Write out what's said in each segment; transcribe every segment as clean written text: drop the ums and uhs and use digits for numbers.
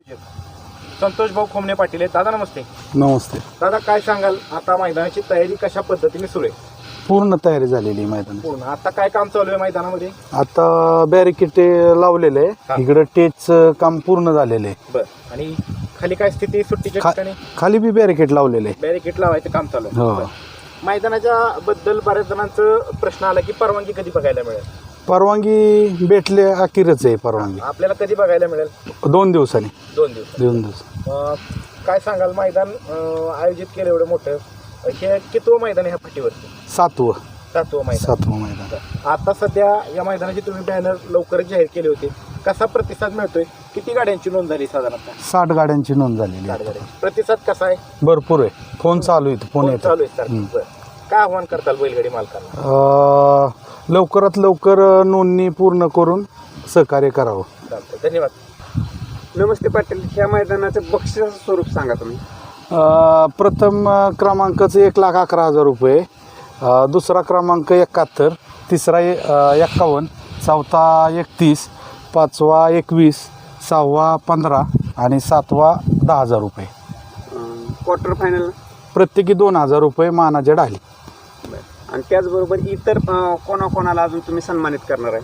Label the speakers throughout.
Speaker 1: संतोष भाऊ खोमणे पाटील आहेत. दादा नमस्ते.
Speaker 2: नमस्ते.
Speaker 1: दादा काय सांगाल, आता मैदानाची तयारी कशा पद्धतीने सुरू आहे?
Speaker 2: पूर्ण तयारी झालेली आहे मैदान.
Speaker 1: पूर्ण. आता काय काम चालू आहे मैदानामध्ये?
Speaker 2: आता बॅरिकेड लावलेले आहे, इकडे टेच काम पूर्ण झालेलं आहे.
Speaker 1: बरं. आणि खाली काय स्थिती सुट्टीच्या ठिकाणी?
Speaker 2: खाली बी बॅरिकेड लावलेले आहे.
Speaker 1: बॅरिकेड लावायचं काम चालू आहे.
Speaker 2: हो.
Speaker 1: बरं. मैदानाच्या बद्दल बऱ्याच जणांचं प्रश्न आला की परवानगी कधी बघायला मिळेल?
Speaker 2: परवानगी भेटले अखेरच आहे परवानगी.
Speaker 1: आपल्याला कधी बघायला मिळेल?
Speaker 2: 2 दिवसांनी.
Speaker 1: 2 दिवस.
Speaker 2: 2 दिवस.
Speaker 1: काय सांगाल, मैदान आयोजित केलं एवढं मोठं, हे कितवं मैदान आहे ह्या फाटीवरती? 7वं मैदान. आता सध्या या मैदानाची तुम्ही बॅनर लवकरच जाहीर केले होते, कसा प्रतिसाद मिळतोय? किती गाड्यांची नोंद झाली साधारणतः?
Speaker 2: 60 गाड्यांची नोंद झालेली आहे.
Speaker 1: प्रतिसाद कसा आहे?
Speaker 2: भरपूर आहे. फोन चालू आहे. फोन येतो.
Speaker 1: चालू आहे सर. काय आव्हान करताल बैलगाडी मालकांना?
Speaker 2: लवकरात लवकर नोंदणी पूर्ण करून सहकार्य करावं.
Speaker 1: चालतंय, धन्यवाद.
Speaker 3: नमस्ते पाटील, ह्या मैदानाचं बक्षिसाचं स्वरूप सांगा तुम्ही.
Speaker 2: प्रथम क्रमांकाचं 1,11,000 रुपये, दुसरा क्रमांक 71, तिसरा 51, चौथा 31, पाचवा 21, सहावा 15 आणि सातवा 10,000 रुपये.
Speaker 3: क्वार्टर फायनल
Speaker 2: प्रत्येकी 2,000 रुपये मानाच्या डाली.
Speaker 3: आणि त्याचबरोबर इतर कोणाकोणाला अजून तुम्ही सन्मानित करणार आहे?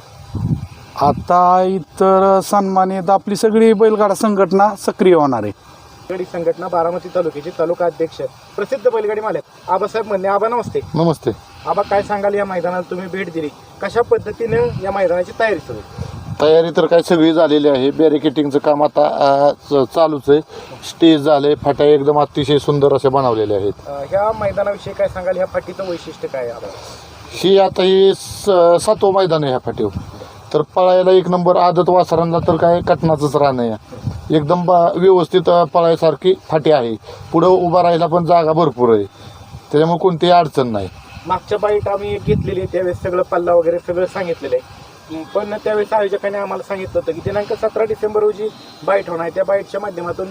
Speaker 2: आता इतर सन्मानित आपली सगळी बैलगाडा संघटना सक्रिय होणार आहे.
Speaker 1: बैलगाडी संघटना बारामती तालुक्याचे तालुका अध्यक्ष प्रसिद्ध बैलगाडी मालक आबासाहेब म्हणणे. आबा नमस्ते.
Speaker 4: नमस्ते.
Speaker 1: आबा काय सांगाल, या मैदानाला तुम्ही भेट दिली, कशा पद्धतीने या मैदानाची तयारी सुरू आहे?
Speaker 4: तयारी तर काय सगळी झालेली आहे. बॅरिकेटिंगचं काम आता चालूच आहे. स्टेज झाले, फाट्या एकदम अतिशय सुंदर असे बनवलेले आहेत.
Speaker 1: ह्या मैदानाविषयी काय सांगाल, ह्या फाटीचं वैशिष्ट्य काय आहे?
Speaker 4: ही आता ही 7वं मैदान आहे ह्या फाटीवर. तर पळायला एक नंबर. आदत वासरांना तर काय कटनाचंच राहणं आहे. एकदम व्यवस्थित पळायसारखी फाटी आहे. पुढं उभा राहायला पण जागा भरपूर आहे, त्याच्यामुळे कोणतीही अडचण नाही.
Speaker 1: मागच्या बाईट आम्ही घेतलेली, त्यावेळेस सगळं पल्ला वगैरे सगळं सांगितलेलं आहे, पण त्यावेळेस आयोजकांनी आम्हाला सांगितलं होतं की दिनांक 17 डिसेंबर रोजी बाईट होणार आहे. त्या बाईटच्या माध्यमातून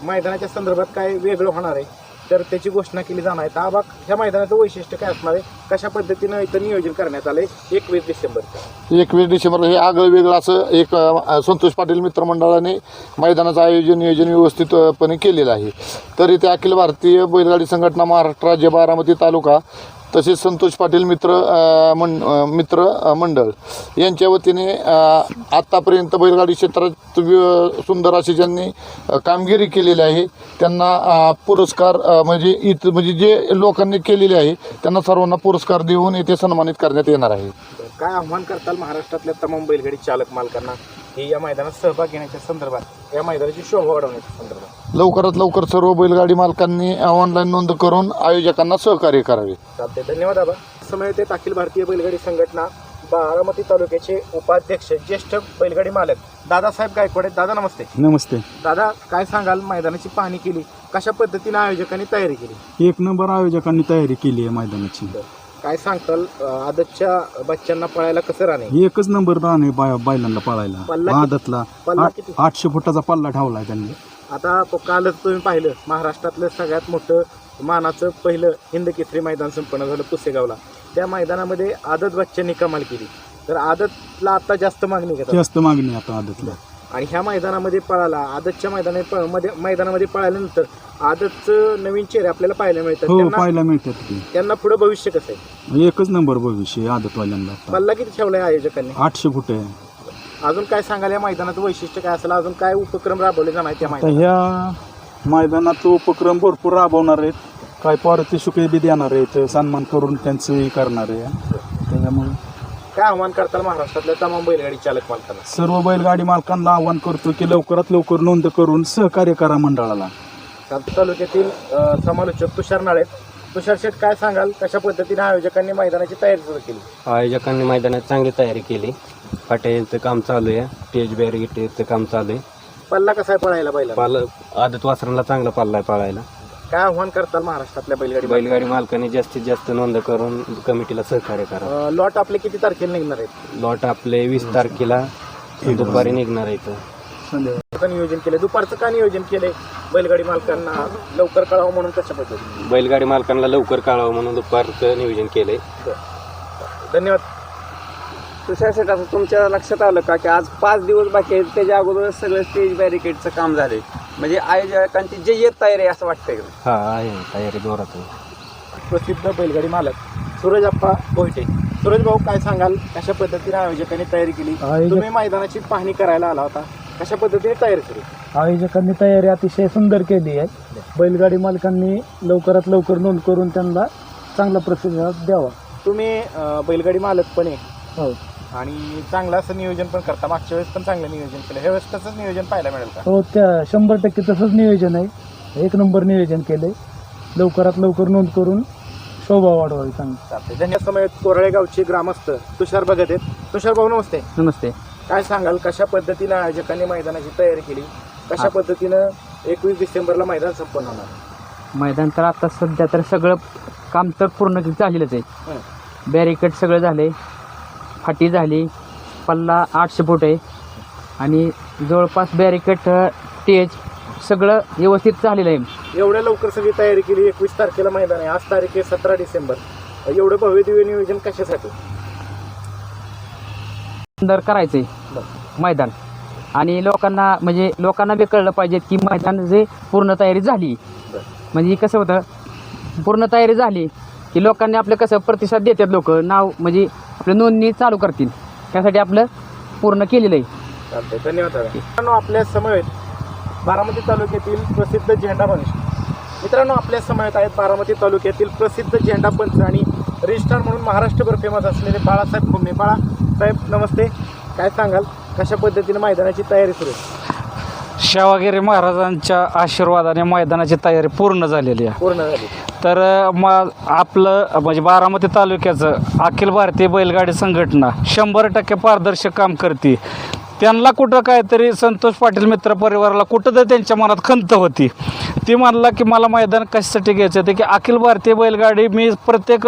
Speaker 1: मैदानाच्या संदर्भात काय वेगळं होणार आहे, तर त्याची घोषणा केली जाणार आहे. तर आबा, ह्या मैदानाचं वैशिष्ट्य काय असणार आहे, कशा पद्धतीनं इथं नियोजन करण्यात आलं आहे? 21 डिसेंबर
Speaker 4: 21 डिसेंबरला हे आगळं वेगळं असं एक संतोष पाटील मित्रमंडळाने मैदानाचं आयोजन नियोजन व्यवस्थितपणे केलेलं आहे. तर इथे अखिल भारतीय बैलगाडी संघटना महाराष्ट्र राज्य बारामती तालुका तसेच संतोष पाटील मित्र मंडळ यांच्या वतीने आत्तापर्यंत बैलगाडी क्षेत्रात सुंदर अशी ज्यांनी कामगिरी केलेली आहे त्यांना पुरस्कार म्हणजे जे लोकांनी केलेले आहे त्यांना सर्वांना पुरस्कार देऊन येथे सन्मानित करण्यात येणार आहे.
Speaker 1: काय आव्हान करताल महाराष्ट्रातल्या तमाम बैलगाडी चालक मालकांना हे या मैदानात सहभाग घेण्याच्या संदर्भात, या मैदानाची शोभा वाढवण्याच्या संदर्भात?
Speaker 4: लवकरात लवकर सर्व बैलगाडी मालकांनी ऑनलाईन नोंद करून आयोजकांना सहकार्य करावे.
Speaker 1: चालते, धन्यवाद आबा. समय येते अखिल भारतीय बैलगाडी संघटना बारामती तालुक्याचे उपाध्यक्ष ज्येष्ठ बैलगाडी मालक दादासाहेब गायकवाड. दादा नमस्ते.
Speaker 2: नमस्ते.
Speaker 1: दादा काय सांगाल, मैदानाची पाहणी केली, कशा पद्धतीने आयोजकांनी तयारी केली?
Speaker 2: 1 नंबर आयोजकांनी तयारी केली आहे मैदानाची.
Speaker 1: काय सांगताल, आदतच्या बच्चांना पळायला कसं राहणे?
Speaker 2: 1 नंबर राहणे बैलांना पळायला. आदतला
Speaker 1: पल्ला किती?
Speaker 2: 800 फुटाचा पल्ला ठेवलाय त्यांनी.
Speaker 1: आता कालच तुम्ही पाहिलं, महाराष्ट्रातलं सगळ्यात मोठं मानाचं पहिलं हिंद केसरी मैदान संपन्न झालं पुसेगावला. त्या मैदानामध्ये आदत बच्चांनी कमाल केली. तर आदतला आता जास्त मागणी घेतात.
Speaker 2: जास्त मागणी आता आदतला.
Speaker 1: आणि ह्या मैदानामध्ये पळाला, आदतच्या मैदानामध्ये पळाल्यानंतर आदतचं नवीन चेहरे आपल्याला पाहायला मिळतात.
Speaker 2: हो, पाहायला मिळतात की.
Speaker 1: त्यांना पुढे भविष्य कसं आहे?
Speaker 2: 1 नंबर भविष्य आदतवाल्यांना.
Speaker 1: पल्ला किती ठेवलाय आयोजकांनी?
Speaker 2: 800 फूट आहे.
Speaker 1: अजून काय सांगाल, या मैदानाचं वैशिष्ट्य काय असेल, अजून काय उपक्रम राबवले जाणार त्या मैदानात?
Speaker 2: ह्या मैदानात उपक्रम भरपूर राबवणार आहेत. काय पारितोषिके बी देणार आहेत, सन्मान करून त्यांचं करणार आहे. त्याच्यामुळे
Speaker 1: काय आव्हान करताल महाराष्ट्रातल्या तमाम बैलगाडी चालक मालकांना?
Speaker 2: सर्व बैलगाडी मालकांना आवाहन करतो की लवकरात लवकर नोंद करून सहकार्य करा मंडळाला.
Speaker 1: तालुक्यातील समालोचक तुषार नाळे. तुषार शेठ, काय सांगाल, कशा पद्धतीने आयोजकांनी मैदानाची तयारी सुरू केली?
Speaker 5: आयोजकांनी मैदानात चांगली तयारी केली. फाट्याचं काम चालू आहे, स्टेज बॅरिकेडचं काम चालू आहे.
Speaker 1: पल्ला कसा आहे पळायला बैला?
Speaker 5: आदत वासरांना चांगला पल्ला आहे पळायला.
Speaker 1: काय आव्हान करताल महाराष्ट्रातल्या
Speaker 5: बैलगाडी मालकांनी जास्तीत जास्त नोंद करून कमिटीला सहकार्य करा.
Speaker 1: लॉट आपले किती तारखेला निघणार आहेत?
Speaker 5: लॉट आपले 20 तारखेला दुपारी निघणार आहे.
Speaker 1: नियोजन केलंय दुपारचं, का नियोजन केलंय? बैलगाडी मालकांना लवकर कळावं म्हणून. कशा पद्धतीने?
Speaker 5: बैलगाडी मालकांना लवकर कळावं म्हणून दुपारचं नियोजन केलंय.
Speaker 1: धन्यवाद.
Speaker 3: तुषार शेठ, असं तुमच्या लक्षात आलं का की आज 5 दिवस बाकी आहेत, त्याच्या अगोदर सगळं स्टेज बॅरिकेडचं काम झालंय, म्हणजे आयोजकांची जे येत तयारी आहे असं वाटतंय का?
Speaker 5: हा आहे तयारी जोरात आहे.
Speaker 1: प्रसिद्ध बैलगाडी मालक सूरज आप्पा बोईटे. सूरज भाऊ, काय सांगाल, कशा पद्धतीने आयोजकांनी तयारी केली? तुम्ही मैदानाची पाहणी करायला आला होता, कशा पद्धतीने तयारी केली?
Speaker 6: आयोजकांनी तयारी अतिशय सुंदर केली आहे. बैलगाडी मालकांनी लवकरात लवकर नोंद करून त्यांना चांगला प्रतिसाद द्यावा.
Speaker 1: तुम्ही बैलगाडी मालक पण आहे
Speaker 6: हो
Speaker 1: आणि चांगलं असं नियोजन पण करता. मागच्या वेळेस पण चांगलं नियोजन केलं, ह्या वेळेस तसंच नियोजन पाहायला मिळेल का?
Speaker 6: हो, त्या 100% तसंच नियोजन आहे. 1 नंबर नियोजन केलंय. लवकरात लवकर नोंद करून शोभा वाढवावी चांगली.
Speaker 1: चालते. धन्यवाद. समय कोराळे गावचे ग्रामस्थ तुषार भगत आहेत. तुषार भाऊ, नमस्ते.
Speaker 5: नमस्ते.
Speaker 1: काय सांगाल, कशा पद्धतीनं आयोजकांनी मैदानाची तयारी केली? कशा पद्धतीनं 21 डिसेंबरला मैदान संपन्न होणार?
Speaker 7: मैदान तर आता सध्या तर सगळं काम तर पूर्ण झालेलंच आहे.
Speaker 1: हं.
Speaker 7: बॅरिकेड सगळं झाले, फाटी झाली, पल्ला 800 फूट आहे आणि जवळपास बॅरिकेड स्टेज सगळं व्यवस्थित झालेलं आहे.
Speaker 1: एवढ्या लवकर सगळी तयारी केली. 21 तारखेला मैदान आहे, आज तारीख आहे 17 डिसेंबर. एवढं भव्य दिव्य नियोजन कशासाठी?
Speaker 7: सुंदर करायचं आहे मैदान आणि लोकांना बी कळलं पाहिजे की मैदान जे पूर्ण तयारी झाली. म्हणजे कसं होतं, पूर्ण तयारी झाली की लोकांनी आपलं कसं प्रतिसाद देतात, लोक नाव म्हणजे आपलं नोंदणी चालू करतील, त्यासाठी आपलं पूर्ण केलेलं आहे.
Speaker 1: चालतंय. धन्यवाद दादा. मित्रांनो, आपल्या समवेत बारामती तालुक्यातील प्रसिद्ध झेंडापंच मित्रांनो आपल्या समवेत आहेत बारामती तालुक्यातील प्रसिद्ध झेंडापंच आणि रजिस्ट्रार म्हणून महाराष्ट्रभर फेमस असलेले बाळासाहेब भुमरे. बाळासाहेब, नमस्ते. काय सांगाल, कशा पद्धतीने मैदानाची तयारी सुरू आहे?
Speaker 8: शावागिरी महाराजांच्या आशीर्वादाने मैदानाची तयारी पूर्ण झालेली आहे.
Speaker 1: पूर्ण झाली.
Speaker 8: तर आपलं म्हणजे बारामती तालुक्याचं अखिल भारतीय बैलगाडी संघटना 100% पारदर्शक काम करते. त्यांना कुठं काहीतरी संतोष पाटील मित्र परिवाराला कुठं तर त्यांच्या मनात खंत होती. ती म्हणला की मला मैदान कशासाठी घ्यायचं ते की अखिल भारतीय बैलगाडी मी प्रत्येक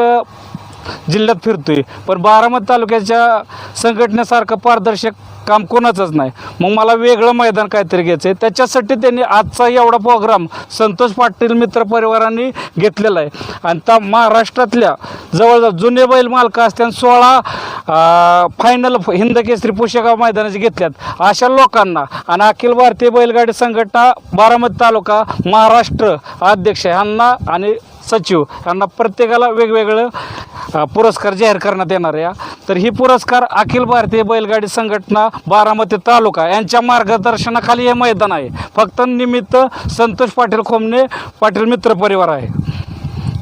Speaker 8: जिल्ह्यात फिरतोय, पण बारामती तालुक्याच्या संघटनेसारखं पारदर्शक काम कोणाचंच नाही. मग मला वेगळं मैदान काहीतरी घ्यायचं आहे. त्याच्यासाठी त्यांनी आजचा एवढा प्रोग्राम संतोष पाटील मित्र परिवारांनी घेतलेला आहे. आणि त्या महाराष्ट्रातल्या जवळजवळ जुने बैल मालक असतात 16 फायनल हिंद केसरी पुशेगाव मैदानाचे घेतल्यात. अशा लोकांना आणि अखिल भारतीय बैलगाडी संघटना बारामती तालुका महाराष्ट्र अध्यक्ष यांना आणि सचिव यांना प्रत्येकाला वेगवेगळं पुरस्कार जाहीर करण्यात येणार आहे. तर ही पुरस्कार अखिल भारतीय बैलगाडी संघटना बारामती तालुका यांच्या मार्गदर्शनाखाली हे मैदान आहे. फक्त निमित्त संतोष पाटील खोमणे पाटील मित्र परिवार आहे.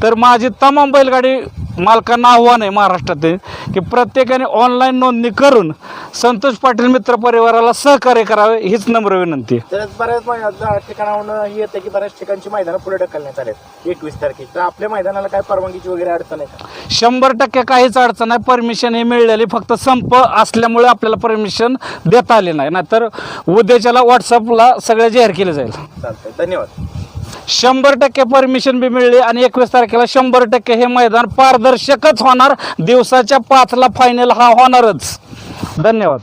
Speaker 8: तर माझी तमाम बैलगाडी मालकांना आव्हान आहे महाराष्ट्रातील की प्रत्येकाने ऑनलाईन नोंदणी करून संतोष पाटील मित्र परिवाराला सहकार्य करावे हीच नम्र विनंती.
Speaker 1: तर बऱ्याच ठिकाणाहून येते की बऱ्याच ठिकाणची मैदानं पुढे ढकलण्यात आले 21 तारखेला. तर आपल्या मैदानाला काय परवानगीची वगैरे अडचण आहे का?
Speaker 8: 100% काहीच अडचण नाही. परमिशन हे मिळाली, फक्त संप असल्यामुळे आपल्याला परमिशन देता आले नाही. नाहीतर उद्याच्याला व्हॉट्सअपला सगळं जाहीर केलं जाईल.
Speaker 1: चालतंय. धन्यवाद.
Speaker 8: 100% परमिशन बी मिळली आणि 21 तारखेला 100% हे मैदान पारदर्शकच होणार. दिवसाच्या 5ला फायनल हा होणारच. धन्यवाद.